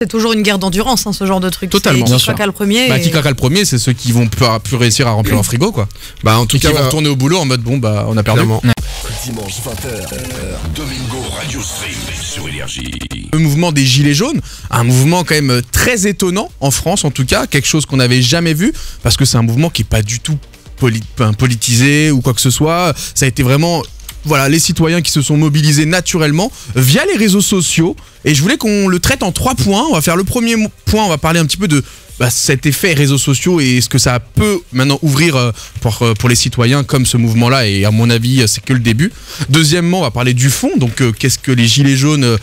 C'est toujours une guerre d'endurance, hein, ce genre de truc. Totalement. Qui craque le premier. Qui craque le premier, c'est ceux qui vont plus réussir à remplir leur frigo, quoi. En tout cas, qui vont retourner au boulot en mode bon, on a perdu. Dimanche 20h, Domingo Radio Stream sur Énergie. Le mouvement des Gilets jaunes, un mouvement quand même très étonnant en France, en tout cas, quelque chose qu'on n'avait jamais vu, parce que c'est un mouvement qui est pas du tout politisé ou quoi que ce soit. Ça a été vraiment les citoyens qui se sont mobilisés naturellement via les réseaux sociaux. Et je voulais qu'on le traite en 3 points. On va faire le premier point, on va parler un petit peu de cet effet réseaux sociaux et ce que ça peut maintenant ouvrir pour les citoyens comme ce mouvement-là. Et à mon avis, c'est que le début. Deuxièmement, on va parler du fond. Donc, qu'est-ce que les Gilets jaunes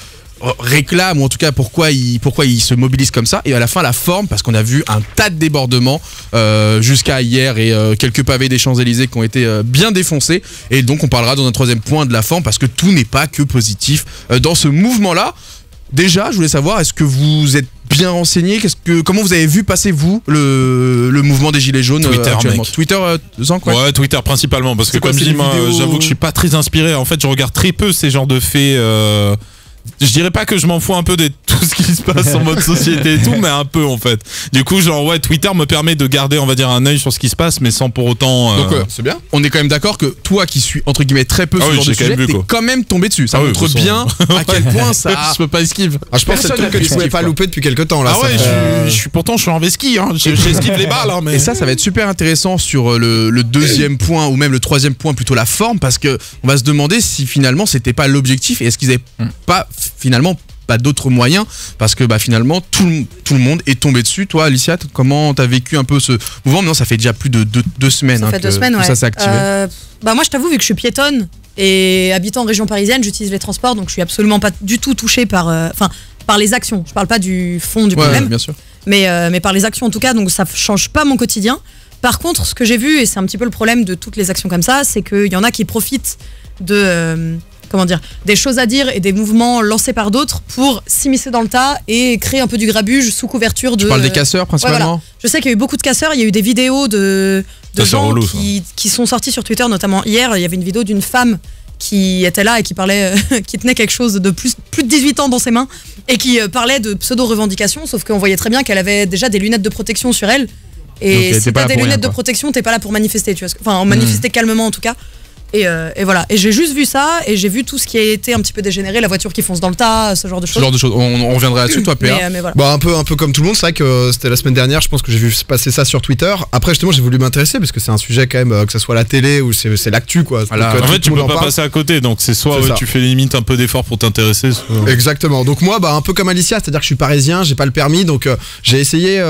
réclament, ou en tout cas pourquoi ils se mobilisent comme ça, et à la fin la forme, parce qu'on a vu un tas de débordements jusqu'à hier et quelques pavés des Champs-Élysées qui ont été bien défoncés, et donc on parlera dans un 3e point de la forme, parce que tout n'est pas que positif dans ce mouvement-là. Déjà, je voulais savoir, est-ce que vous êtes bien renseigné? Comment vous avez vu passer, vous, le mouvement des Gilets jaunes actuellement? Twitter, quoi? Ouais, Twitter principalement, parce que comme je dis, moi, j'avoue que je suis pas très inspiré. En fait, je regarde très peu ces genres de faits. Je dirais pas que je m'en fous un peu de tout ce qui se passe en mode société et tout, mais un peu en fait. Du coup, Twitter me permet de garder, on va dire, un œil sur ce qui se passe, mais sans pour autant. Donc, c'est bien. On est quand même d'accord que toi qui suis entre guillemets très peu ce genre de sujet, t'es quand même tombé dessus. Ça montre bien à quel point ça. Je peux pas esquive. Je pense que c'est le truc que tu pouvais pas louper depuis quelques temps là. Pourtant je suis en vesquille, hein. J'esquive les balles. Mais... Et ça va être super intéressant sur le 2e point, ou même le 3e point, plutôt la forme, parce que on va se demander si finalement c'était pas l'objectif, et est-ce qu'ils avaient pas finalement pas d'autres moyens, parce que finalement tout le monde est tombé dessus. Toi, Alicia, comment t'as vécu un peu ce mouvement? Maintenant, ça fait déjà plus de 2 semaines. Ça fait 2 semaines, ça s'est activé. Moi, je t'avoue, vu que je suis piétonne et habitant en région parisienne, j'utilise les transports, donc je suis absolument pas du tout touchée par les actions. Je parle pas du fond du problème, bien sûr. Mais par les actions en tout cas, donc ça change pas mon quotidien. Par contre, ce que j'ai vu, et c'est un petit peu le problème de toutes les actions comme ça, c'est qu'il y en a qui profitent de des choses à dire et des mouvements lancés par d'autres pour s'immiscer dans le tas et créer un peu du grabuge sous couverture de... Tu parles des casseurs principalement? Je sais qu'il y a eu beaucoup de casseurs, il y a eu des vidéos de gens qui sont sortis sur Twitter, notamment hier. Il y avait une vidéo d'une femme qui était là et qui parlait, qui tenait quelque chose de plus de 18 ans dans ses mains et qui parlait de pseudo-revendications, sauf qu'on voyait très bien qu'elle avait déjà des lunettes de protection sur elle. Et si t'as des lunettes de protection, t'es pas là pour manifester, tu vois. Enfin, manifester calmement en tout cas. Et voilà. Et j'ai juste vu ça, et j'ai vu tout ce qui a été un petit peu dégénéré, la voiture qui fonce dans le tas, ce genre de choses. On reviendra là-dessus, toi, PA. Mais voilà. Un peu comme tout le monde, c'est vrai que c'était la semaine dernière, je pense que j'ai vu passer ça sur Twitter. Après, justement, j'ai voulu m'intéresser, parce que c'est un sujet quand même, que ce soit la télé ou c'est l'actu, quoi. Voilà. Donc, en fait, tu peux pas passer à côté, donc c'est soit tu fais limite un peu d'effort pour t'intéresser. Soit... Exactement. Donc moi, un peu comme Alicia, c'est-à-dire que je suis parisien, j'ai pas le permis, donc j'ai essayé...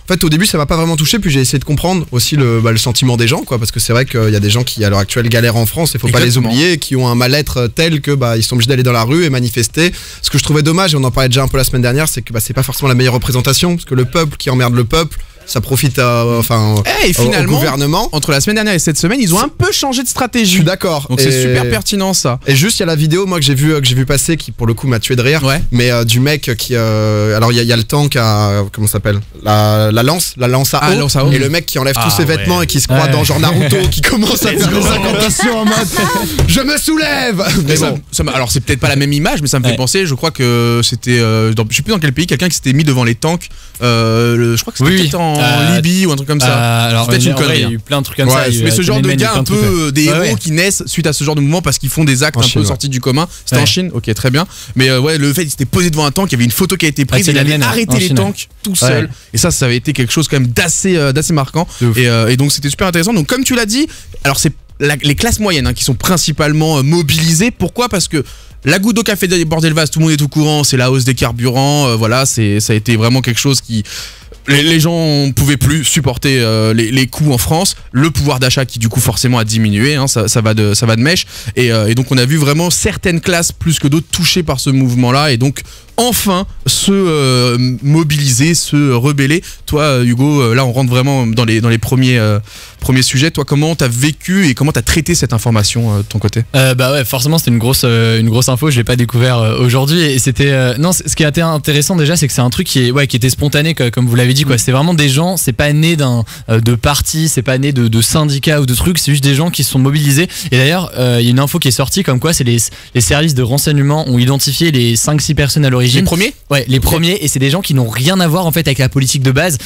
En fait, au début, ça m'a pas vraiment touché, puis j'ai essayé de comprendre aussi le sentiment des gens, quoi, parce que c'est vrai qu'il y a des gens qui, à l'heure actuelle, galèrent en France, et faut pas les oublier, et qui ont un mal-être tel que ils sont obligés d'aller dans la rue et manifester. Ce que je trouvais dommage, et on en parlait déjà un peu la semaine dernière, c'est que c'est pas forcément la meilleure représentation, parce que le peuple qui emmerde le peuple, ça profite et finalement, au gouvernement. Entre la semaine dernière et cette semaine, ils ont un peu changé de stratégie. Je suis d'accord. Donc c'est super pertinent ça. Et juste, il y a la vidéo moi que j'ai vu passer, qui pour le coup m'a tué de rire. Ouais. Mais du mec qui alors il y a le tank à comment ça s'appelle, la lance à eau. Et le mec qui enlève tous ses vêtements et qui se croit dans genre Naruto, qui commence à faire des incantations en mode je me soulève. Mais alors c'est peut-être pas la même image, mais ça me fait penser. Je crois que c'était je sais plus dans quel pays, quelqu'un qui s'était mis devant les tanks. Je crois que c'était peut-être en Libye ou un truc comme ça. Alors peut-être une connerie. Il y a eu plein de trucs comme ça. Mais ce genre de gars un peu des héros qui naissent suite à ce genre de mouvement parce qu'ils font des actes un peu sortis du commun. C'était en Chine, ok, très bien. Mais le fait qu'il s'était posé devant un tank, il y avait une photo qui a été prise, il avait arrêté les tanks tout seul. Et ça avait été quelque chose quand même d'assez marquant. Et donc c'était super intéressant. Donc comme tu l'as dit, alors c'est les classes moyennes qui sont principalement mobilisées. Pourquoi? Parce que la goutte d'eau qui a fait déborder le vase, tout le monde est au courant, c'est la hausse des carburants. Ça a été vraiment quelque chose qui... Les gens ne pouvaient plus supporter les coûts en France, le pouvoir d'achat qui du coup forcément a diminué, ça va de mèche, et donc on a vu vraiment certaines classes plus que d'autres touchées par ce mouvement-là, et donc enfin se mobiliser, se rebeller. Toi Hugo, là on rentre vraiment dans les premiers sujets. Toi, comment t'as vécu et comment t'as traité cette information de ton côté? Forcément c'était une grosse info, je l'ai pas découvert aujourd'hui, et c'était ce qui a été intéressant déjà, c'est que c'est un truc qui était spontané, comme vous l'avez dit. dit quoi. C'est vraiment des gens, c'est pas né de parti, c'est pas né de syndicats ou de trucs, c'est juste des gens qui se sont mobilisés. Et d'ailleurs, il y a une info qui est sortie comme quoi c'est les services de renseignement ont identifié les 5-6 personnes à l'origine. Les premiers ? Ouais, les premiers, et c'est des gens qui n'ont rien à voir en fait avec la politique de base.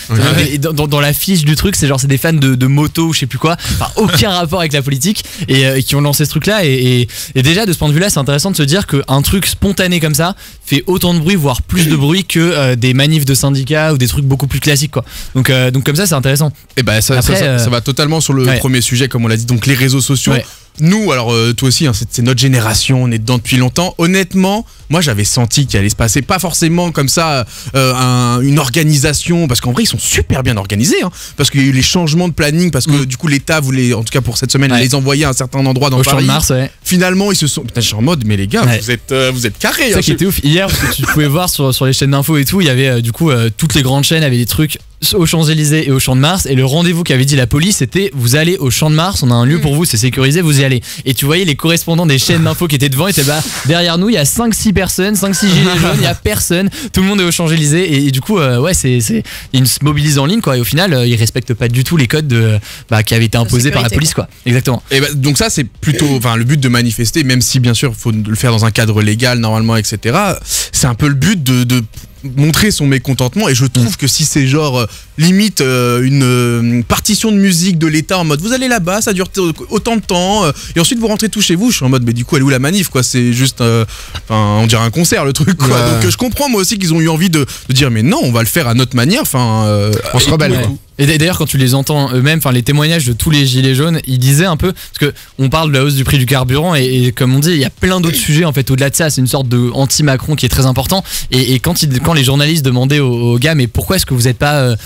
Et dans la fiche du truc, c'est genre c'est des fans de moto ou je sais plus quoi, enfin aucun rapport avec la politique, et qui ont lancé ce truc là. Et déjà de ce point de vue là, c'est intéressant de se dire qu'un truc spontané comme ça fait autant de bruit, voire plus de bruit que des manifs de syndicats ou des trucs beaucoup plus classiques quoi. Donc comme ça c'est intéressant. Et bah ça va totalement sur le premier sujet, comme on l'a dit, donc les réseaux sociaux. Ouais. Nous, alors toi aussi, hein, c'est notre génération, on est dedans depuis longtemps. Honnêtement, moi j'avais senti qu'il allait se passer, pas forcément comme ça une organisation, parce qu'en vrai ils sont super bien organisés, hein, parce qu'il y a eu les changements de planning, parce que du coup l'État voulait, en tout cas pour cette semaine, les envoyer à un certain endroit dans Au Paris. Champ de Mars, ouais. Finalement ils se sont... Putain, je suis en mode, mais les gars, vous êtes carrés. C'est ça qui était ouf. Hier, tu pouvais voir sur les chaînes d'infos et tout, il y avait du coup toutes les grandes chaînes avaient des trucs aux Champs-Élysées et au Champ de Mars, et le rendez-vous qu'avait dit la police c'était vous allez au Champ de Mars, on a un lieu pour vous, c'est sécurisé, vous y allez. Et tu voyais les correspondants des chaînes d'infos qui étaient devant, étaient derrière nous il y a 5-6 personnes, 5-6 gilets jaunes, il y a personne, tout le monde est au Champs-Élysées, et du coup ils se mobilisent en ligne quoi, et au final ils respectent pas du tout les codes qui avaient été imposés par la police quoi. Exactement. Et donc ça c'est plutôt le but de manifester, même si bien sûr il faut le faire dans un cadre légal normalement, etc. C'est un peu le but de montrer son mécontentement, et je trouve que si c'est genre limite une partition de musique de l'État en mode vous allez là-bas, ça dure autant de temps et ensuite vous rentrez tout chez vous, je suis en mode mais du coup elle est où la manif quoi, c'est juste on dirait un concert le truc quoi. Donc je comprends moi aussi qu'ils ont eu envie de dire mais non, on va le faire à notre manière, on se rebelle quoi. Et d'ailleurs quand tu les entends eux-mêmes, enfin les témoignages de tous les gilets jaunes, ils disaient un peu, parce que on parle de la hausse du prix du carburant et comme on dit il y a plein d'autres sujets en fait au-delà de ça, c'est une sorte de anti-Macron qui est très important, et quand les journalistes demandaient aux gars mais pourquoi est-ce que vous n'êtes pas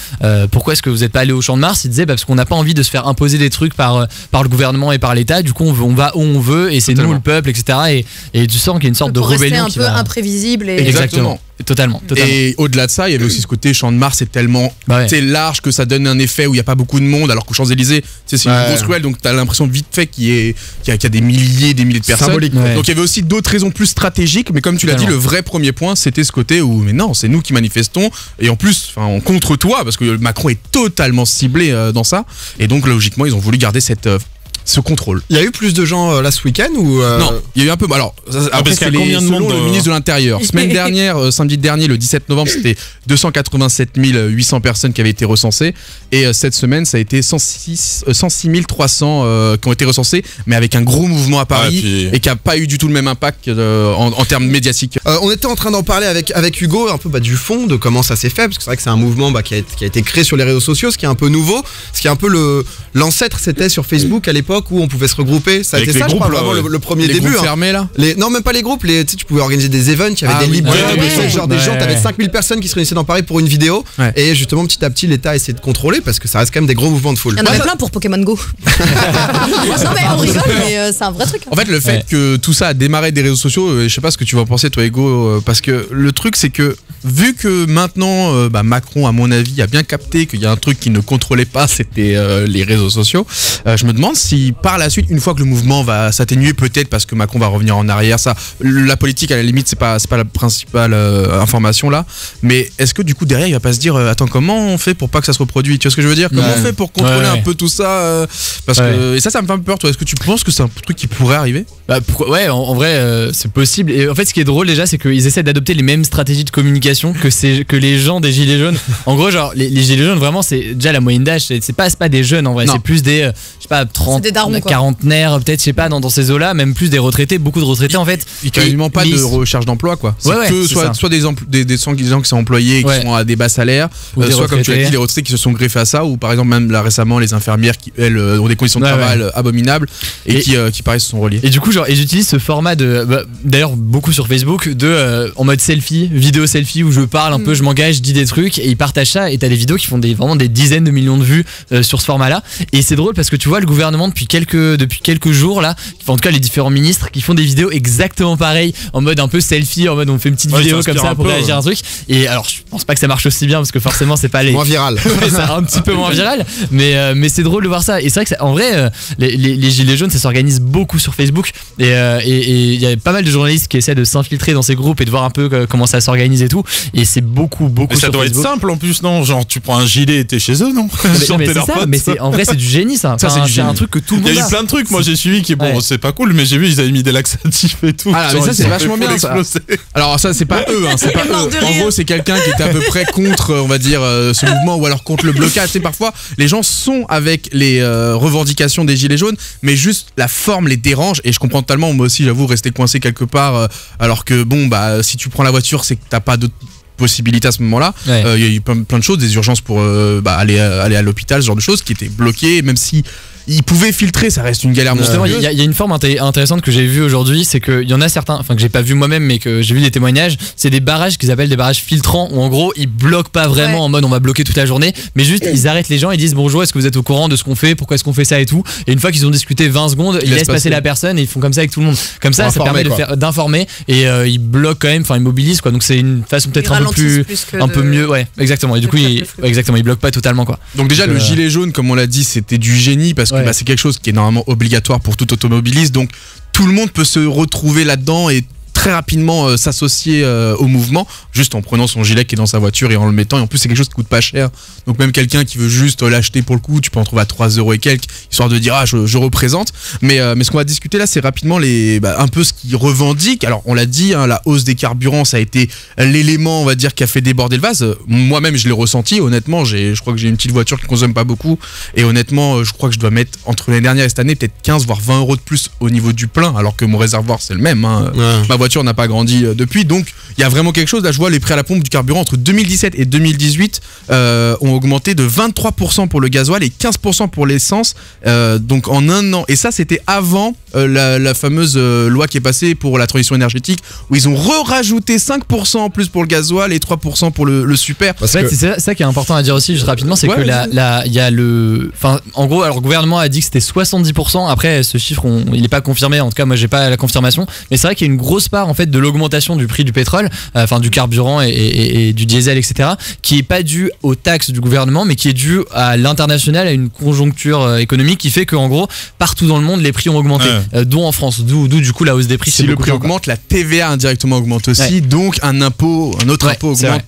allé au Champ de Mars, ils disaient parce qu'on n'a pas envie de se faire imposer des trucs par le gouvernement et par l'État, du coup on va où on veut et c'est nous le peuple, etc. et tu sens qu'il y a une sorte de rébellion un peu imprévisible et... Exactement. Totalement. Et au-delà de ça, il y avait aussi ce côté Champ de Mars, c'est tellement large que ça donne un effet où il n'y a pas beaucoup de monde, alors qu'aux Champs-Élysées, c'est une grosse ruelle, donc tu as l'impression vite fait qu'il y a des milliers de personnes. Symbolique. Donc il y avait aussi d'autres raisons plus stratégiques, mais comme tu l'as dit, le vrai premier point, c'était ce côté où, mais non, c'est nous qui manifestons, et en plus, on contre toi, parce que Macron est totalement ciblé dans ça, et donc logiquement, ils ont voulu garder ce contrôle. Il y a eu plus de gens là ce week-end ou Non, il y a eu un peu. Alors, après, c'est combien de monde selon le ministre de l'Intérieur. Semaine dernière, samedi dernier, le 17 novembre, c'était 287 800 personnes qui avaient été recensées. Et cette semaine, ça a été 106 300 qui ont été recensés, mais avec un gros mouvement à Paris et qui n'a pas eu du tout le même impact en termes médiatiques. On était en train d'en parler avec Hugo, un peu du fond, de comment ça s'est fait, parce que c'est vrai que c'est un mouvement qui a été créé sur les réseaux sociaux, ce qui est un peu nouveau, ce qui est un peu l'ancêtre, c'était sur Facebook à l'époque où on pouvait se regrouper. Ça a été ça, je crois, vraiment le premier début. Les groupes fermés là Non, même pas les groupes, tu pouvais organiser des events, il y avait des libres, genre des gens, t'avais 5000 personnes qui se réunissaient dans Paris pour une vidéo, et justement petit à petit l'État essayait de contrôler, parce que ça reste quand même des gros mouvements de foule. Il y en avait plein pour Pokémon Go. Non mais on rigole, mais c'est un vrai truc. En fait, le fait que tout ça a démarré des réseaux sociaux, je sais pas ce que tu vas en penser toi Hugo, parce que le truc c'est que vu que maintenant Macron à mon avis a bien capté qu'il y a un truc qu'il ne contrôlait pas, c'était les réseaux sociaux, je me demande si par la suite, une fois que le mouvement va s'atténuer, peut-être parce que Macron va revenir en arrière, ça, la politique à la limite c'est pas la principale information là, mais est-ce que du coup derrière il va pas se dire attends, comment on fait pour pas que ça se reproduise, tu vois ce que je veux dire, comment on fait pour contrôler un peu tout ça, parce que et ça me fait un peu peur. Toi, est-ce que tu penses que c'est un truc qui pourrait arriver? En vrai c'est possible, et en fait ce qui est drôle déjà c'est qu'ils essaient d'adopter les mêmes stratégies de communication que les gens des gilets jaunes. En gros genre les gilets jaunes vraiment c'est déjà la moyenne d'âge, c'est pas des jeunes en vrai, c'est plus des je sais pas 30 quarantenaires peut-être, je sais pas, dans ces eaux-là, même plus des retraités, beaucoup de retraités en fait. Il n'y a quasiment pas de recherche d'emploi quoi. C'est que soit des gens qui sont employés et qui sont à des bas salaires, soit comme tu l'as dit, les retraités qui se sont greffés à ça, ou par exemple même là récemment les infirmières qui elles ont des conditions de travail abominables et qui pareil se sont reliées. Et du coup genre ils utilisent ce format d'ailleurs beaucoup sur Facebook en mode selfie, vidéo selfie où je parle un peu, je m'engage, je dis des trucs et ils partagent ça, et t'as des vidéos qui font vraiment des dizaines de millions de vues sur ce format là, et c'est drôle parce que tu vois le gouvernement depuis quelques jours là, en tout cas les différents ministres qui font des vidéos exactement pareilles en mode un peu selfie, en mode on fait une petite vidéo comme ça pour réagir à un truc, et alors je pense pas que ça marche aussi bien parce que forcément c'est pas les moins viral. C'est un petit peu moins viral, mais c'est drôle de voir ça, et c'est vrai que en vrai les gilets jaunes ça s'organise beaucoup sur Facebook, et il y a pas mal de journalistes qui essaient de s'infiltrer dans ces groupes et de voir un peu comment ça s'organise et tout, et c'est beaucoup Mais ça sur doit être Facebook. simple en plus, non? Genre, tu prends un gilet et t'es chez eux, non? Mais c'est ça, mais en vrai, c'est du génie ça. Ça, c'est du génie. un truc que tout le monde Il y a a. eu plein de trucs, moi j'ai suivi qui, bon, Ouais. c'est pas cool, mais j'ai vu, ils avaient mis des laxatifs et tout. Ah, mais Genre, ça, ils c'est ont vachement fait bien, ça. exploser. Alors ça c'est pas eux, hein, c'est pas mort eux. de En rire. gros c'est quelqu'un qui était à peu près contre, on va dire, ce mouvement ou alors contre le blocage. C'est parfois les gens sont avec les revendications des gilets jaunes, mais juste la forme les dérange et je comprends totalement. Moi aussi j'avoue rester coincé quelque part, alors que bon bah si tu prends la voiture c'est que t'as pas d'autre possibilité à ce moment-là. Ouais. Il y a eu plein de choses, des urgences pour aller à l'hôpital, ce genre de choses qui étaient bloquées, même si ils pouvaient filtrer, ça reste une galère Justement, il monstrueuse. y a une forme intéressante que j'ai vue aujourd'hui, c'est qu'il y en a certains, enfin que j'ai pas vu moi-même, mais que j'ai vu des témoignages, c'est des barrages qu'ils appellent des barrages filtrants, où en gros ils bloquent pas vraiment en mode on va bloquer toute la journée, mais juste ils arrêtent les gens, ils disent bonjour, est-ce que vous êtes au courant de ce qu'on fait, pourquoi est-ce qu'on fait ça et tout, et une fois qu'ils ont discuté 20 secondes, ils laissent passer la personne et ils font comme ça avec tout le monde. Comme ça, ça permet d'informer et ils bloquent quand même, enfin ils mobilisent quoi, donc c'est une façon peut-être un peu mieux, ouais, exactement. Et du coup, ils bloquent pas totalement quoi. Donc déjà le gilet jaune, comme on l'a dit, c'était du génie parce que c'est quelque chose qui est normalement obligatoire pour tout automobiliste. Donc tout le monde peut se retrouver là-dedans et très rapidement s'associer au mouvement juste en prenant son gilet qui est dans sa voiture et en le mettant. Et en plus c'est quelque chose qui coûte pas cher. Donc même quelqu'un qui veut juste l'acheter pour le coup, tu peux en trouver à 3 € et quelques, histoire de dire ah je représente. Mais ce qu'on va discuter là, c'est rapidement un peu ce qu'ils revendiquent. Alors on l'a dit, hein, la hausse des carburants, ça a été l'élément, on va dire, qui a fait déborder le vase. Moi-même je l'ai ressenti. Honnêtement, je crois que j'ai une petite voiture qui consomme pas beaucoup et honnêtement je crois que je dois mettre entre l'année dernière et cette année peut-être 15 voire 20 € de plus au niveau du plein, alors que mon réservoir c'est le même, hein. Ma voiture n'a pas grandi depuis, donc il y a vraiment quelque chose. Là je vois les prix à la pompe du carburant entre 2017 et 2018 ont augmenté de 23% pour le gasoil et 15% pour l'essence, donc en un an. Et ça c'était avant la fameuse loi qui est passée pour la transition énergétique, où ils ont rajouté 5% en plus pour le gasoil et 3% pour le super. En fait, c'est ça qui est important à dire aussi juste rapidement, c'est que il y a en gros, alors le gouvernement a dit que c'était 70%. Après ce chiffre il n'est pas confirmé, en tout cas moi j'ai pas la confirmation, mais c'est vrai qu'il y a une grosse part en fait de l'augmentation du prix du pétrole, enfin du carburant et du diesel, etc., qui est pas due aux taxes du gouvernement, mais qui est due à l'international, à une conjoncture économique qui fait que en gros partout dans le monde les prix ont augmenté, dont en France, d'où du coup la hausse des prix. Si le prix augmente, la TVA indirectement augmente aussi, donc un autre impôt augmente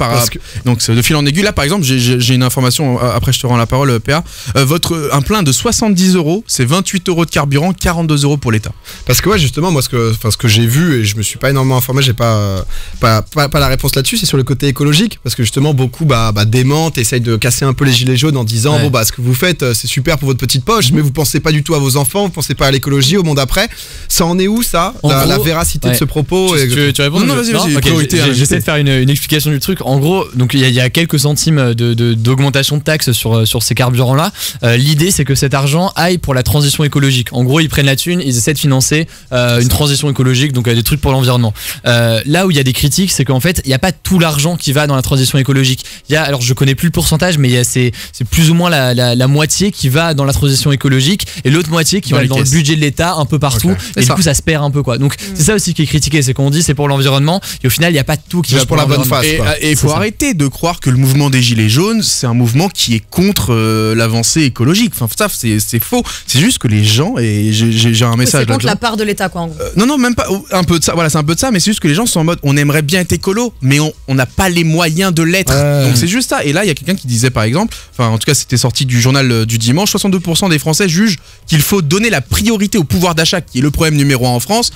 donc c'est de fil en aiguille. Là par exemple j'ai une information, après je te rends la parole PA, un plein de 70 €, c'est 28 € de carburant, 42 € pour l'État. Parce que justement moi ce que j'ai vu, et je me suis pas énormément informé, j'ai pas la réponse là-dessus, c'est sur le côté écologique, parce que justement beaucoup démentent, essayent de casser un peu les gilets jaunes en disant ce que vous faites c'est super pour votre petite poche, mais vous pensez pas du tout à vos enfants, vous pensez pas à l'écologie, au monde après. Ça en est où ça, la véracité de ce propos? Tu réponds? Non, vas-y, okay, j'essaie de faire une explication du truc. En gros, donc il y a quelques centimes d'augmentation de taxes sur ces carburants là. L'idée c'est que cet argent aille pour la transition écologique. En gros, ils prennent la thune, ils essaient de financer une transition écologique, donc des trucs pour l'environnement. Là où il y a des critiques, c'est qu'en fait il n'y a pas tout l'argent qui va dans la transition écologique. Alors je connais plus le pourcentage, mais c'est plus ou moins la moitié qui va dans la transition écologique et l'autre moitié qui va dans le budget de l'État un peu partout, et du coup ça se perd un peu quoi. Donc c'est ça aussi qui est critiqué, c'est qu'on dit c'est pour l'environnement et au final il n'y a pas tout qui va pour la bonne face. Et il faut arrêter de croire que le mouvement des gilets jaunes c'est un mouvement qui est contre l'avancée écologique. Enfin ça c'est faux. C'est juste que les gens, et j'ai un message c'est contre la part de l'État quoi en gros. Non même pas, un peu de ça. Voilà, c'est un peu de ça, mais c'est juste que les gens sont en mode on aimerait bien être écolo, mais on n'a pas les moyens de l'être. Donc c'est juste ça. Et là il y a quelqu'un qui disait par exemple, enfin en tout cas c'était sorti du journal du dimanche, 62% des Français jugent qu'il faut donner la priorité au pouvoir d'achat, qui est le problème numéro 1 en France,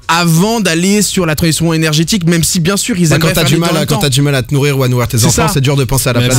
avant d'aller sur la transition énergétique, même si bien sûr ils aimeraient quand t'as du mal à te nourrir ou à nourrir tes enfants, c'est dur de penser à la planète.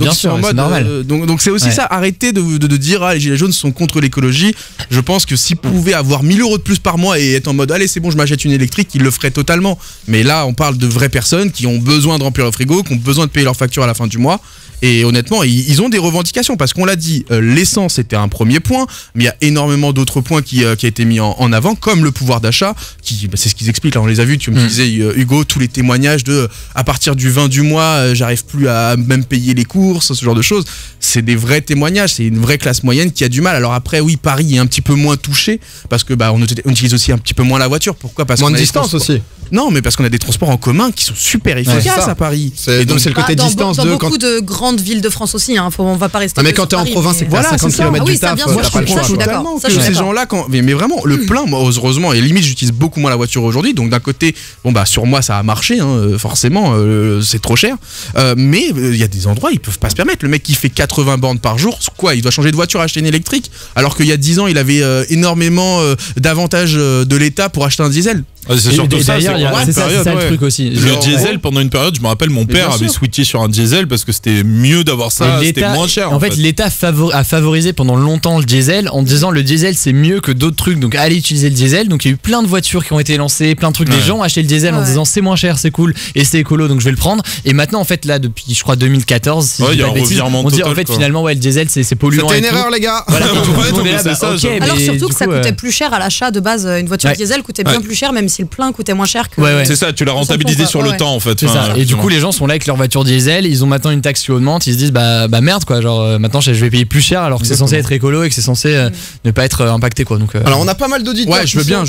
Bien sûr, c'est normal. Donc c'est aussi ça, arrêtez de dire les gilets jaunes sont contre l'écologie. Je pense que s'ils pouvaient avoir 1000 € de plus par mois et être en mode allez c'est bon je m'achète une électrique, ils le feraient totalement. Mais là on parle de vraies personnes qui ont besoin de remplir leur frigo, qui ont besoin de payer leur facture à la fin du mois. Et honnêtement, ils ont des revendications parce qu'on l'a dit, l'essence était un premier point, mais il y a énormément d'autres points qui a été mis en avant, comme le pouvoir d'achat, c'est ce qu'ils expliquent. Là, on les a vus. Tu me disais, Hugo, tous les témoignages de à partir du 20 du mois, j'arrive plus à même payer les courses, ce genre de choses. C'est des vrais témoignages. C'est une vraie classe moyenne qui a du mal. Alors après, oui, Paris est un petit peu moins touché parce que on utilise aussi un petit peu moins la voiture. Pourquoi? Parce moins de distance aussi. Non, mais parce qu'on a des transports en commun qui sont super efficaces à Paris. Et donc c'est le côté distance dans beaucoup de grandes villes de France aussi, hein. On va pas rester. Mais quand t'es en province, c'est que t'as 50 km du taf, t'as pas le choix. Je suis d'accord. Ces gens-là, mais vraiment, le plein, moi, heureusement, et limite, j'utilise beaucoup moins la voiture aujourd'hui. Donc d'un côté, sur moi, ça a marché, hein, forcément, c'est trop cher. Mais il y a des endroits, ils peuvent pas se permettre. Le mec qui fait 80 bornes par jour, quoi, il doit changer de voiture, acheter une électrique, alors qu'il y a 10 ans, il avait énormément d'avantages de l'État pour acheter un diesel. C'est surtout ça, c'est ça le truc aussi. Le diesel, pendant une période, je me rappelle, mon père avait switché sur un diesel parce que c'était mieux d'avoir ça, c'était moins cher. En fait, l'État a favorisé pendant longtemps le diesel en disant le diesel c'est mieux que d'autres trucs, donc allez utiliser le diesel. Donc il y a eu plein de voitures qui ont été lancées, plein de trucs. Des gens ont acheté le diesel en disant c'est moins cher, c'est cool et c'est écolo, donc je vais le prendre. Et maintenant, en fait, là, depuis je crois 2014, si il y a un revirement on dit total, en fait finalement le diesel c'est polluant. C'était une erreur, les gars. Alors surtout que ça coûtait plus cher à l'achat de base, une voiture diesel coûtait bien plus cher, même si le plein coûtait moins cher. C'est ça, tu l'as rentabilisé sur le temps en fait. C'est ça. Et du coup, les gens sont là avec leur voiture diesel, ils ont maintenant une taxe qui augmente, ils se disent bah merde quoi, genre maintenant je vais payer plus cher alors que c'est censé être écolo et que c'est censé ne pas être impacté quoi. Donc alors on a pas mal d'auditeurs. Ouais, je veux bien.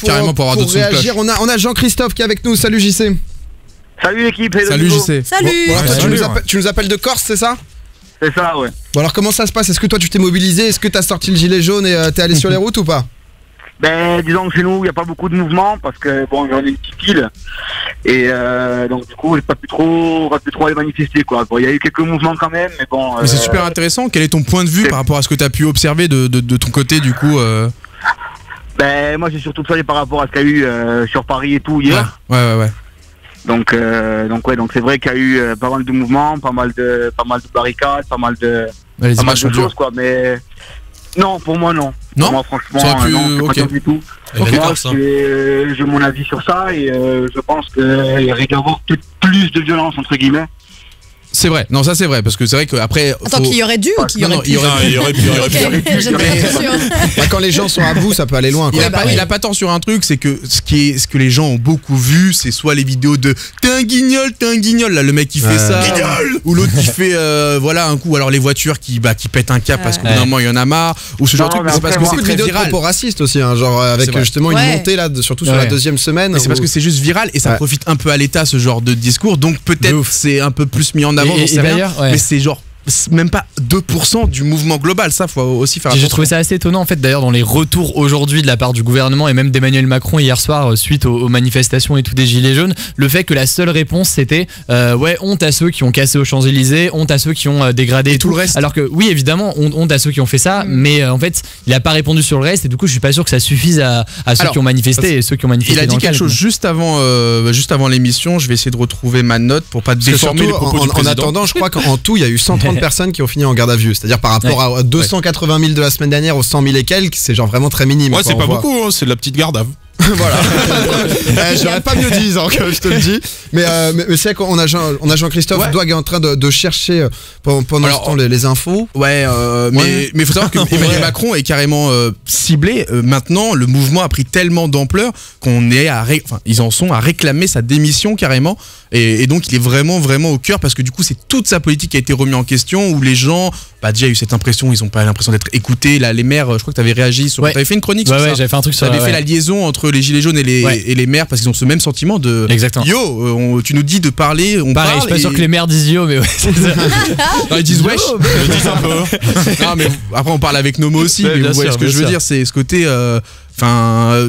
Carrément pour avoir d'autres sons de réagir. On a Jean-Christophe qui est avec nous. Salut JC. Salut l'équipe. Salut JC. Salut. Tu nous appelles de Corse, c'est ça? C'est ça, ouais. Bon alors comment ça se passe? Est-ce que toi tu t'es mobilisé? Est-ce que t'as sorti le gilet jaune et t'es allé sur les routes ou pas? Ben disons que chez nous il n'y a pas beaucoup de mouvement parce que bon j'en ai une petite île et donc du coup j'ai pas pu trop aller manifester quoi. Bon il y a eu quelques mouvements quand même mais bon. Mais c'est super intéressant. Quel est ton point de vue par rapport à ce que tu as pu observer de ton côté du coup Ben moi j'ai surtout observé par rapport à ce qu'il y a eu sur Paris et tout hier. Ouais. Donc c'est vrai qu'il y a eu pas mal de mouvements, pas mal de barricades, pas mal de choses quoi, mais non pour moi non. Non, moi franchement non, c'est pas du tout. Moi j'ai mon avis sur ça et je pense qu'il y aurait dû avoir peut-être plus de violence entre guillemets. C'est vrai, non ça c'est vrai, parce que c'est vrai qu'après... Attends, qu'il y aurait dû ou qu'il y aurait pu? Il y aurait pu. Quand les gens sont à bout, ça peut aller loin. Il a pas tant sur un truc, c'est que ce que les gens ont beaucoup vu, c'est soit les vidéos de t'es un guignol, là le mec qui fait ça, ou l'autre qui fait un coup, alors les voitures qui pètent un cap parce qu'au bout d'un moment il y en a marre, ou ce genre de truc, mais c'est parce que c'est très viral. Propos racistes aussi, hein, genre avec justement une montée là, surtout sur la deuxième semaine. C'est parce que c'est juste viral et ça profite un peu à l'État ce genre de discours, donc peut-être c'est un peu plus mis en avant. Mais c'est genre même pas 2% du mouvement global, ça faut aussi faire attention. J'ai trouvé ça assez étonnant en fait d'ailleurs dans les retours aujourd'hui de la part du gouvernement et même d'Emmanuel Macron hier soir suite aux manifestations et tout des gilets jaunes, le fait que la seule réponse c'était honte à ceux qui ont cassé aux Champs-Élysées, honte à ceux qui ont dégradé et tout le reste. Alors que oui évidemment honte à ceux qui ont fait ça, mais en fait il a pas répondu sur le reste et du coup je suis pas sûr que ça suffise à ceux qui ont manifesté et ceux qui ont manifesté. Il a dit quelque chose juste avant l'émission, je vais essayer de retrouver ma note pour pas déformer les propos du président. En attendant, je crois qu'en tout il y a eu 130 personnes qui ont fini en garde à vue, c'est-à-dire par rapport à 280 000 de la semaine dernière aux 100 000 et quelques, c'est genre vraiment très minime. Ouais, c'est pas beaucoup, hein, c'est de la petite garde à vue. Voilà. J'aurais pas mieux dit, je te le dis. Mais c'est vrai qu'on a Jean-Christophe Douag est en train de chercher pendant ce temps les infos. Mais faut savoir que Emmanuel Macron est carrément ciblé. Maintenant, le mouvement a pris tellement d'ampleur ils en sont à réclamer sa démission carrément. Et donc il est vraiment au cœur parce que du coup c'est toute sa politique qui a été remise en question où les gens déjà eu cette impression, ils ont pas l'impression d'être écoutés. Là les maires, je crois que tu avais réagi sur t'avais fait une chronique sur ça. J'avais fait un truc sur ça. T'avais fait la liaison entre les gilets jaunes et les maires parce qu'ils ont ce même sentiment de yo, tu nous dis de parler, on parle. Je suis pas sûr que les maires disent yo, mais c'est ça. Non, ils disent wesh. Ils disent un peu. Non mais après on parle avec nos mots aussi, mais vous voyez ce que je veux dire, c'est ce côté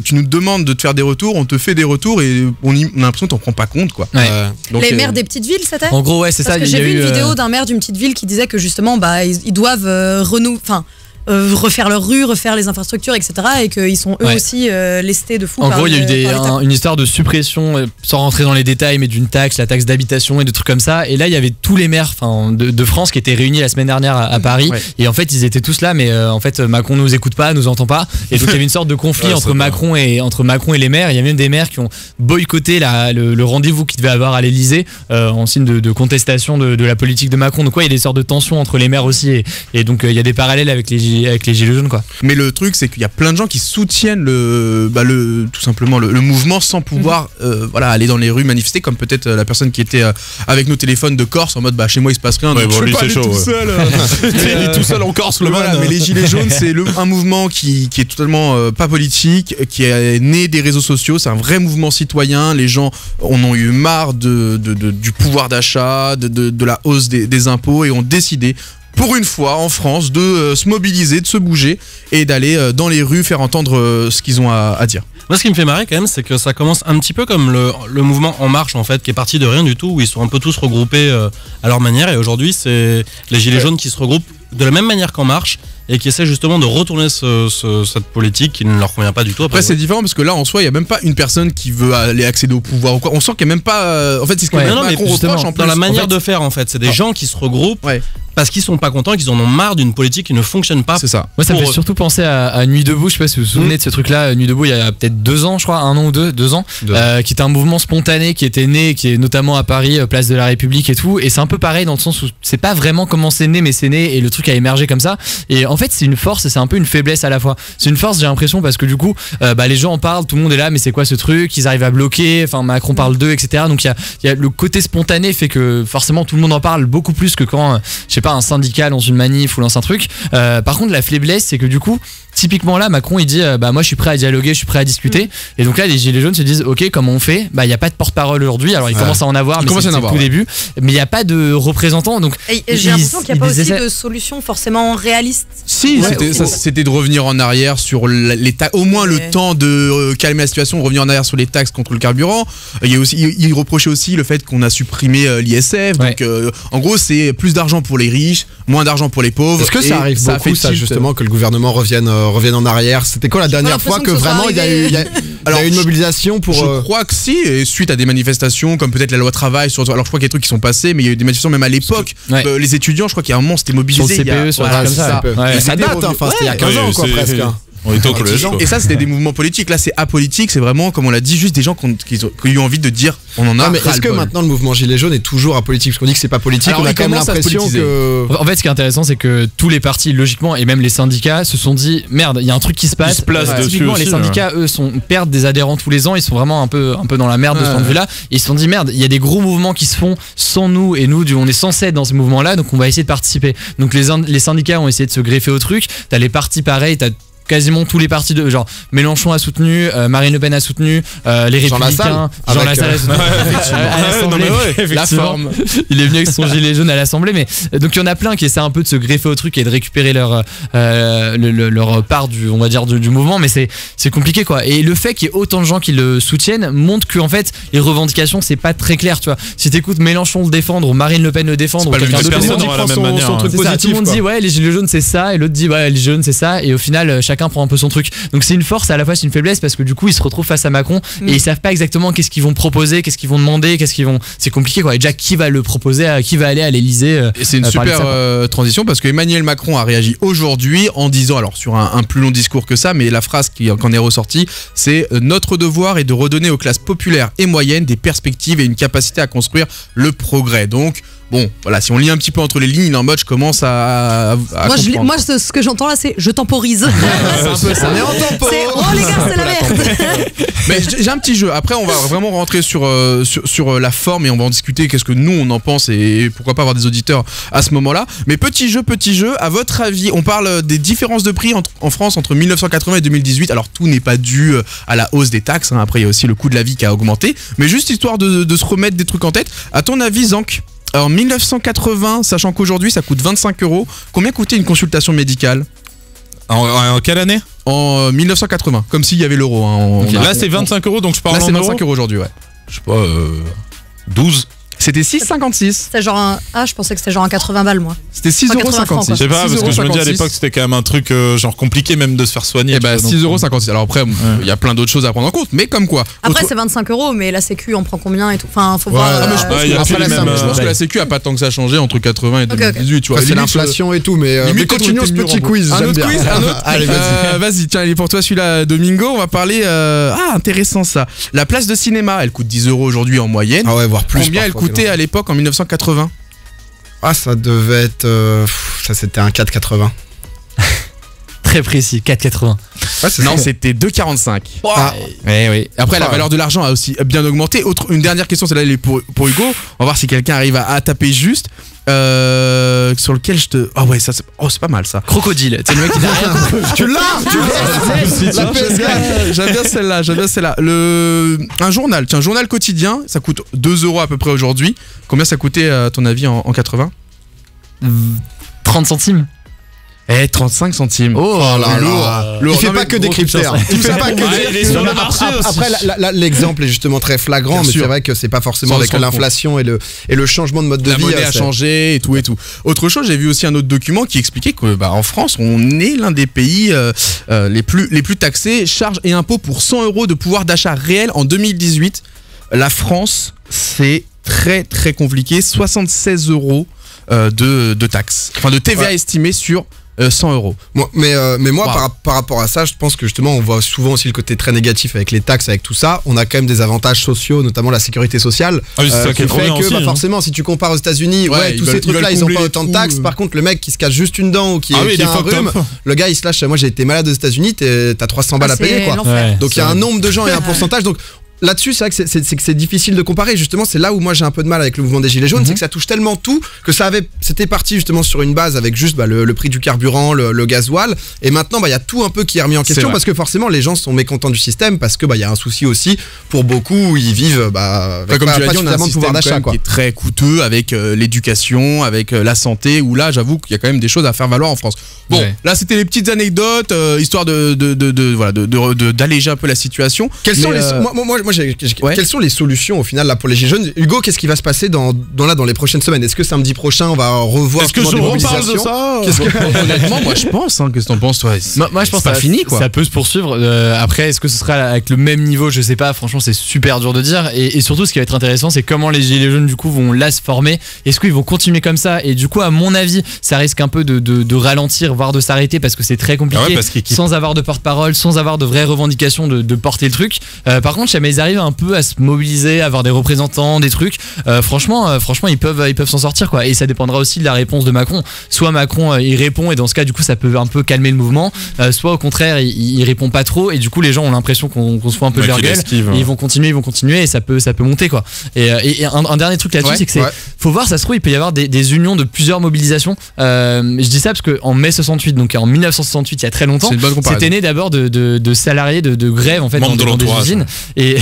tu nous demandes de te faire des retours, on te fait des retours et on a l'impression que t'en prends pas compte quoi. Donc, les maires des petites villes, c'était? En gros, c'est ça. Parce que j'ai vu une vidéo d'un maire d'une petite ville qui disait que justement, ils doivent refaire leurs rues, refaire les infrastructures, etc. Et qu'ils sont eux aussi lestés de fou. En gros, il y a eu une histoire de suppression, sans rentrer dans les détails, mais d'une taxe, la taxe d'habitation et de trucs comme ça. Et là, il y avait tous les maires de France qui étaient réunis la semaine dernière à Paris. Et en fait, ils étaient tous là, mais en fait, Macron nous écoute pas, nous entend pas. Et donc, il y avait une sorte de conflit entre Macron et les maires. Il y a même des maires qui ont boycotté le rendez-vous qu'ils devaient avoir à l'Elysée en signe de contestation de la politique de Macron. Donc, il y a des sortes de tensions entre les maires aussi. Et donc, il y a des parallèles avec les les gilets jaunes quoi. Mais le truc, c'est qu'il y a plein de gens qui soutiennent tout simplement le mouvement sans pouvoir aller dans les rues manifester, comme peut-être la personne qui était avec nos téléphones de Corse en mode chez moi il se passe rien, donc je peux pas aller tout seul. Il est tout seul en Corse le man. Mais les gilets jaunes, c'est un mouvement qui est totalement pas politique, qui est né des réseaux sociaux. C'est un vrai mouvement citoyen. Les gens en ont eu marre du pouvoir d'achat, de la hausse des impôts, et ont décidé pour une fois en France de se mobiliser, de se bouger et d'aller dans les rues faire entendre ce qu'ils ont à dire. Moi, ce qui me fait marrer quand même, c'est que ça commence un petit peu comme le mouvement En Marche, en fait, qui est parti de rien du tout, où ils sont un peu tous regroupés à leur manière. Et aujourd'hui, c'est les Gilets jaunes qui se regroupent de la même manière qu'En Marche et qui essaient justement de retourner cette politique qui ne leur convient pas du tout. Après, c'est différent parce que là, en soi, il n'y a même pas une personne qui veut aller accéder au pouvoir ou quoi. On sent qu'il n'y a même pas. En fait, c'est ce que Macron reproche en plus. Dans la manière de faire, en fait, c'est des gens qui se regroupent. Parce qu'ils sont pas contents, qu'ils en ont marre d'une politique qui ne fonctionne pas. C'est ça. Moi, ça me fait surtout penser à Nuit debout. Je sais pas si vous vous souvenez de ce truc-là. Nuit debout, il y a peut-être 2 ans, je crois, 1 an ou 2 ans, qui était un mouvement spontané qui était né, qui est notamment à Paris, place de la République et tout. Et c'est un peu pareil dans le sens où c'est pas vraiment comment c'est né, mais c'est né et le truc a émergé comme ça. Et en fait, c'est une force et c'est un peu une faiblesse à la fois. C'est une force, j'ai l'impression, parce que du coup, les gens en parlent, tout le monde est là, mais c'est quoi ce truc? Ils arrivent à bloquer. Enfin, Macron parle d'eux, etc. Donc il y a le côté spontané fait que forcément tout le monde en parle beaucoup plus que quand, je sais pas, un syndicat lance une manif ou lance un truc. Par contre, la faiblesse, c'est que du coup, typiquement là, Macron il dit moi je suis prêt à dialoguer, je suis prêt à discuter. Et donc là, les gilets jaunes se disent ok, comment on fait? Il n'y a pas de porte-parole aujourd'hui. Alors il commence à en avoir, mais c'est le tout début. Mais il n'y a pas de représentants. Donc j'ai l'impression qu'il n'y a pas aussi de solution forcément réaliste. Si, c'était de revenir en arrière sur les taxes, au moins le temps de calmer la situation, revenir en arrière sur les taxes contre le carburant. Il reprochait aussi le fait qu'on a supprimé l'ISF. Donc en gros, c'est plus d'argent pour les riches, moins d'argent pour les pauvres. Est-ce que ça arrive beaucoup, ça, justement, que le gouvernement revienne en arrière? C'était quoi la dernière fois que vraiment il y a eu une mobilisation pour... Je crois que si, et suite à des manifestations comme peut-être la loi travail, alors je crois qu'il y a des trucs qui sont passés, mais il y a eu des manifestations même à l'époque. Les étudiants, je crois qu'il y a un moment, c'était mobilisé. Sur le CPE, ça date, enfin c'était il y a 15 ans quoi presque. Et ça, c'était des mouvements politiques. Là, c'est apolitique. C'est vraiment, comme on l'a dit, juste des gens qui ont eu envie de dire on en a. Mais est-ce que maintenant le mouvement Gilets jaunes est toujours apolitique? Parce qu'on dit que c'est pas politique. Alors, on a quand même l'impression que. En fait, ce qui est intéressant, c'est que tous les partis, logiquement, et même les syndicats, se sont dit merde, il y a un truc qui se passe. Typiquement, les syndicats, eux, perdent des adhérents tous les ans. Ils sont vraiment un peu dans la merde de ce point de vue-là. Et ils se sont dit merde, il y a des gros mouvements qui se font sans nous. Et nous, on est censé être dans ces mouvements-là, donc on va essayer de participer. Donc les syndicats ont essayé de se greffer au truc. T'as les partis pareils, t'as quasiment tous les partis de genre Mélenchon a soutenu, Marine Le Pen a soutenu, les Républicains, Jean Lassalle a soutenu à l'Assemblée. La forme. Il est venu avec son gilet jaune à l'Assemblée, mais donc il y en a plein qui essaient un peu de se greffer au truc et de récupérer leur part du, on va dire, du mouvement, mais c'est compliqué quoi. Et le fait qu'il y ait autant de gens qui le soutiennent montre que en fait les revendications c'est pas très clair, tu vois. Si t'écoutes Mélenchon le défendre ou Marine Le Pen le défendre, ou quelqu'un d'autre, tout le monde dit ouais les gilets jaunes c'est ça et l'autre dit ouais les gilets jaunes c'est ça et au final chacun prend un peu son truc. Donc c'est une force, à la fois c'est une faiblesse parce que du coup ils se retrouvent face à Macron et ils savent pas exactement qu'est-ce qu'ils vont proposer, qu'est-ce qu'ils vont demander, c'est compliqué quoi. Et déjà qui va le proposer, qui va aller à l'Elysée. Et c'est une super transition parce que Emmanuel Macron a réagi aujourd'hui en disant, alors sur un plus long discours que ça, mais la phrase qui en est ressortie, c'est notre devoir est de redonner aux classes populaires et moyennes des perspectives et une capacité à construire le progrès. Donc bon, voilà, si on lit un petit peu entre les lignes, il est en mode je commence à moi, ce que j'entends là, c'est je temporise. C'est un peu ça. On est en tempo. Oh les gars, c'est la merde. Mais j'ai un petit jeu. Après, on va vraiment rentrer sur la forme et on va en discuter. Qu'est-ce que nous on en pense et pourquoi pas avoir des auditeurs à ce moment-là. Mais petit jeu. À votre avis, on parle des différences de prix en France entre 1980 et 2018. Alors tout n'est pas dû à la hausse des taxes. Hein. Après, il y a aussi le coût de la vie qui a augmenté. Mais juste histoire de se remettre des trucs en tête. À ton avis, Zank? En 1980, sachant qu'aujourd'hui ça coûte 25 €, combien coûtait une consultation médicale? En quelle année? En 1980, comme s'il y avait l'euro. Hein. Là c'est 25 €, donc je parle en euros. Là c'est 25 € aujourd'hui, ouais. Je sais pas, 12. C'était 6,56. C'est genre je pensais que c'était genre un 80 balles moi. C'était 6,56 €. Je sais pas, parce que je me dis à l'époque c'était quand même un truc genre compliqué même de se faire soigner. Et bah 6,56 €. Alors après, il y a plein d'autres choses à prendre en compte, mais comme quoi. Après c'est 25 €, mais la Sécu en prend combien et tout. Enfin, faut voir. Je pense que la Sécu a pas tant que ça changé entre 80 et 2018. Tu vois, c'est l'inflation et tout, mais continuons ce petit quiz. Un autre quiz. Allez, vas-y, tiens, il est pour toi celui-là, Domingo. On va parler. Intéressant ça. La place de cinéma, elle coûte 10 € aujourd'hui en moyenne. Ah ouais, voire plus. Combien elle coûtait à l'époque en 1980? Ah, ça devait être. Ça, c'était un 4,80. très précis, 4,80. Non, c'était 2,45. Ah. Oui. Après, la valeur de l'argent a aussi bien augmenté. Une dernière question, celle-là, elle est pour Hugo. On va voir si quelqu'un arrive à taper juste. Sur lequel je te. Ah ouais, ça c'est. Oh, c'est pas mal ça. Crocodile. C'est le mec qui n'a rien. Tu l'as. J'aime bien celle-là. Un journal quotidien, ça coûte 2 € à peu près aujourd'hui. Combien ça coûtait à ton avis en 80? 30 centimes. 35 centimes. Oh là là. Il fait pas que des cryptaires. Il fait pas que des sur le marché aussi. Après, l'exemple est justement très flagrant, mais c'est vrai que c'est pas forcément avec l'inflation et le changement de mode de vie. La monnaie a changé et tout et tout. Autre chose, j'ai vu aussi un autre document qui expliquait que en France, on est l'un des pays les plus taxés, charges et impôts pour 100 € de pouvoir d'achat réel en 2018. La France, c'est très très compliqué. 76 € de taxes, enfin de TVA estimée sur 100 €. Mais moi, par rapport à ça, je pense que justement, on voit souvent aussi le côté très négatif avec les taxes, avec tout ça. On a quand même des avantages sociaux, notamment la sécurité sociale. C'est ça qui fait que aussi, forcément, si tu compares aux États-Unis, tous ces trucs-là, ils ont pas autant de taxes. Par contre, le mec qui se casse juste une dent ou qui a un rhume, le gars, il se lâche. Moi, j'ai été malade aux États-Unis, t'as 300 balles à payer, quoi. Donc il y a un nombre de gens et un pourcentage. Donc là-dessus, c'est vrai que c'est difficile de comparer. Justement, c'est là où moi j'ai un peu de mal avec le mouvement des Gilets jaunes, c'est que ça touche tellement tout que c'était parti justement sur une base avec juste le prix du carburant, le gasoil, et maintenant il y a tout un peu qui est remis en question parce que forcément les gens sont mécontents du système parce que il y a un souci aussi pour beaucoup, ils vivent avec comme tu l'as dit, on a un de pouvoir d'achat qui est très coûteux avec l'éducation, avec la santé, où là j'avoue qu'il y a quand même des choses à faire valoir en France. Bon, là c'était les petites anecdotes histoire d'alléger un peu la situation. Quelles sont les solutions au final là pour les Gilets jaunes? Hugo, qu'est-ce qui va se passer dans les prochaines semaines? Est-ce que samedi prochain on va revoir? Est-ce que je reparle de ça? Honnêtement, moi je pense. Qu'est-ce que t'en penses toi? Moi je pense pas fini quoi. Ça peut se poursuivre. Après, est-ce que ce sera avec le même niveau? Je sais pas. Franchement, c'est super dur de dire. Et surtout, ce qui va être intéressant, c'est comment les Gilets jaunes du coup vont là se former. Est-ce qu'ils vont continuer comme ça? Et du coup, à mon avis, ça risque un peu de ralentir, voire de s'arrêter parce que c'est très compliqué, sans avoir de porte-parole, sans avoir de vraies revendications de porter le truc. Par contre, jamais ils arrivent un peu à se mobiliser, à avoir des représentants, des trucs. Franchement, ils peuvent s'en sortir quoi. Et ça dépendra aussi de la réponse de Macron. Soit Macron il répond et dans ce cas du coup ça peut un peu calmer le mouvement. Soit au contraire il répond pas trop et du coup les gens ont l'impression qu'on se fout un peu de leur gueule. Ils vont continuer et ça peut monter quoi. Et un dernier truc là-dessus, c'est que faut voir, ça se trouve il peut y avoir des unions de plusieurs mobilisations. Je dis ça parce que en mai 68, donc en 1968, il y a très longtemps, c'était né d'abord de salariés de grève en fait dans des usines. Et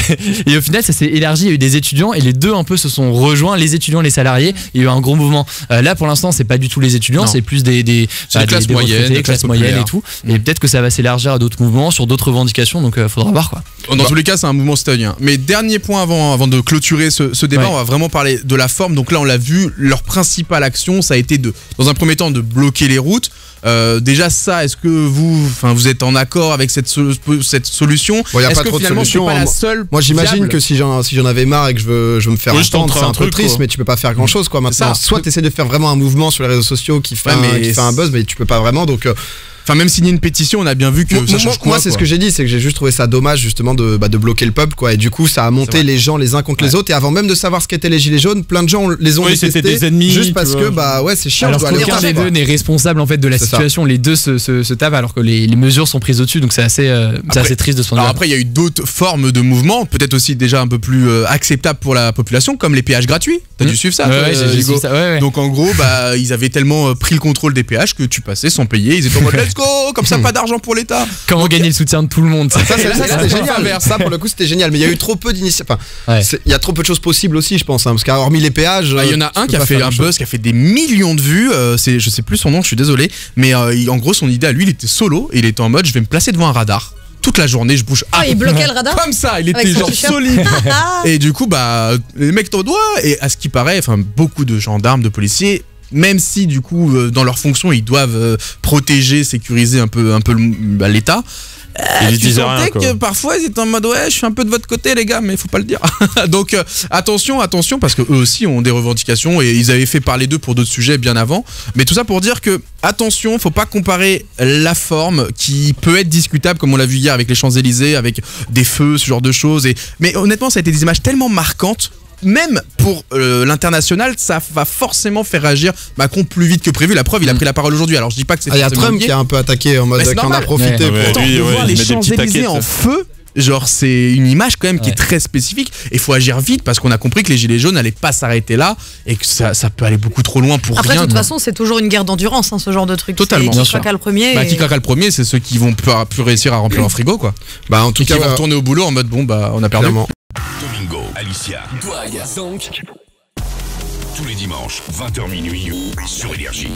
au final ça s'est élargi, il y a eu des étudiants et les deux un peu se sont rejoints, les étudiants et les salariés. Il y a eu un gros mouvement. Là pour l'instant c'est pas du tout les étudiants, c'est plus des classes moyennes et tout. Et peut-être que ça va s'élargir à d'autres mouvements, sur d'autres revendications, donc faudra voir quoi. Dans tous les cas c'est un mouvement citoyen. Mais dernier point avant de clôturer ce débat, on va vraiment parler de la forme. Donc là on l'a vu, leur principale action ça a été dans un premier temps de bloquer les routes. Déjà ça, est-ce que vous êtes en accord avec cette solution? Il n'y a pas trop de solution. Pas la seule moi j'imagine que si j'en avais marre et que je veux me faire entendre, c'est un peu triste, mais tu peux pas faire grand chose quoi maintenant. Soit tu essaies de faire vraiment un mouvement sur les réseaux sociaux qui fait un buzz, mais tu peux pas vraiment, donc enfin, même signer une pétition, on a bien vu que ça change quoi. Moi, c'est ce que j'ai dit, c'est que j'ai juste trouvé ça dommage justement de bloquer le peuple, quoi. Et du coup, ça a monté les gens les uns contre les autres. Et avant même de savoir ce qu'étaient les Gilets jaunes, plein de gens les ont détestés, c'était des ennemis, juste parce que c'est chiant. Alors qu'aucun des deux n'est responsable en fait de la situation. Les deux se tapent alors que les mesures sont prises au-dessus. Donc c'est assez triste de ce point de vue. Après, il y a eu d'autres formes de mouvements, peut-être aussi déjà un peu plus acceptables pour la population, comme les péages gratuits. T'as dû suivre ça? J'ai suivi ça. Donc en gros, ils avaient tellement pris le contrôle des péages que tu passais sans payer. Ils étaient en mode let's go, comme ça pas d'argent pour l'État. Comment gagner le soutien de tout le monde? Ça c'était génial. Ça pour le coup c'était génial. Mais il y a eu trop peu d'initiatives. Il y a trop peu de choses possibles aussi, je pense. Parce qu'hormis les péages, il y en a un qui a fait un buzz, qui a fait des millions de vues. Je sais plus son nom, je suis désolé. Mais en gros son idée à lui, il était solo et il était en mode je vais me placer devant un radar. Toute la journée, je bouge. Il bloquait le radar comme ça, il était genre solide. Et du coup, les mecs t'en doigt. Et à ce qui paraît, beaucoup de gendarmes, de policiers, même si du coup, dans leur fonction, ils doivent protéger, sécuriser un peu l'État. Tu sentais que parfois ils étaient en mode je suis un peu de votre côté les gars, mais faut pas le dire. Donc attention parce que eux aussi ont des revendications et ils avaient fait parler d'eux pour d'autres sujets bien avant. Mais tout ça pour dire que attention, faut pas comparer la forme qui peut être discutable comme on l'a vu hier avec les Champs-Élysées, avec des feux, ce genre de choses. Mais honnêtement ça a été des images tellement marquantes. même pour l'international, ça va forcément faire réagir Macron plus vite que prévu. La preuve, il a pris la parole aujourd'hui. Alors je dis pas que c'est. Il y a Trump qui a un peu attaqué en mode qui en a profité. De voir les Champs-Élysées en feu. Genre c'est une image quand même qui est très spécifique et il faut agir vite parce qu'on a compris que les gilets jaunes n'allaient pas s'arrêter là et que ça peut aller beaucoup trop loin pour Après, rien. De toute façon c'est toujours une guerre d'endurance ce genre de truc. Totalement. Qui claquera le premier. Qui claquera le premier, c'est ceux qui vont plus réussir à remplir leur frigo quoi. En tout cas qui vont retourner au boulot en mode on a perdu. Domingo, Alicia, Doig, Zonk. Tous les dimanches 20h minuit sur Énergie.